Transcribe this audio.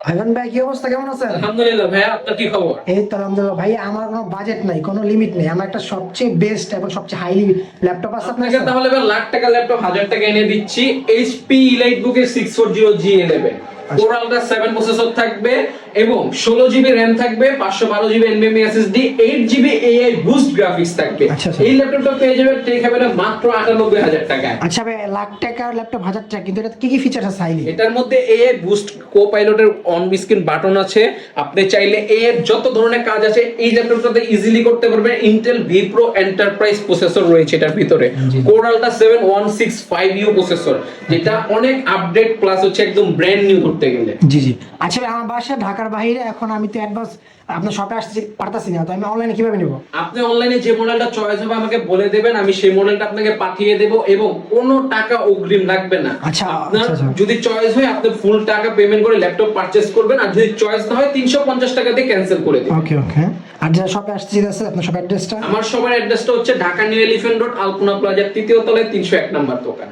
ভাইজান ভাই, কি অবস্থা, কেমন আছেন? আলহামদুলিল্লাহ ভাইয়া, আপনার কি খবর? এই তো আলহামদুলিল্লাহ ভাই, আমার কোনো বাজেট নাই, কোনো লিমিট নেই। আমার একটা সবচেয়ে বেস্ট এবং সবচেয়ে হাইলি ল্যাপটপ আছে আপনার আপনাকে কাছে? তাহলে এবার লাখ টাকা ল্যাপটপ 1000 টাকা এনে দিচ্ছি। এইচপি ইলাইটবুকের 640G11 কোর আলট্রা 7 প্রসেসর থাকবে এবং 16 জিবি র্যাম থাকবে, 512 GB NVMe SSD, 8 GB AI boost graphics থাকবে। আচ্ছা। এই ল্যাপটপটা পেয়ে যাবেন টেক হ্যাভেনে মাত্র 98,000 টাকায়। আচ্ছা ভাই, লাখ টাকার ল্যাপটপ 1000 টাকা, কিন্তু এটা কি কি ফিচার আছে হাইলি? এটার মধ্যে এআই বুস্ট কো-পাইলটের অন স্ক্রিন বাটন আছে। আপনি চাইলে এআই যত ধরনের কাজ আছে এই ল্যাপটপটাতে ইজিলি করতে পারবেন। Intel V pro enterprise processor রয়েছে এটার ভিতরে, কোর আলট্রা 7 165U প্রসেসর, যেটা অনেক আপডেট প্লাস হচ্ছে একদম ব্র্যান্ড নিউ করতে গেলে। জি। আচ্ছা ভাই, আমার বাসা ঢাকার বাইরে, এখন আমি তো অ্যাডভান্স আপনার শপে আসতে পারতাছি না, তো আমি অনলাইনে কিভাবে নেব? আপনি অনলাইনে যে মডেলটা চয়েস হবে আমাকে বলে দেবেন, আমি সেই মডেলটা আপনাকে পাঠিয়ে দেব এবং কোনো টাকা অগ্রিম লাগবে না। আচ্ছা, আপনার আচ্ছা। যদি চয়েস হয় আপনি ফুল টাকা পেমেন্ট করে ল্যাপটপ পারচেজ করবেন, আর যদি চয়েস না হয় 350 টাকা দিয়ে ক্যান্সেল করে দিবেন। ওকে। আর যারা শপে আসতে চাইছে, আপনার শপ অ্যাড্রেসটা? আমার সবার অ্যাড্রেসটা হচ্ছে ঢাকা নিউ এলিফ্যান্ট রোড, আলপনা প্লাজার 3য় তলায় 301 নম্বর দোকান।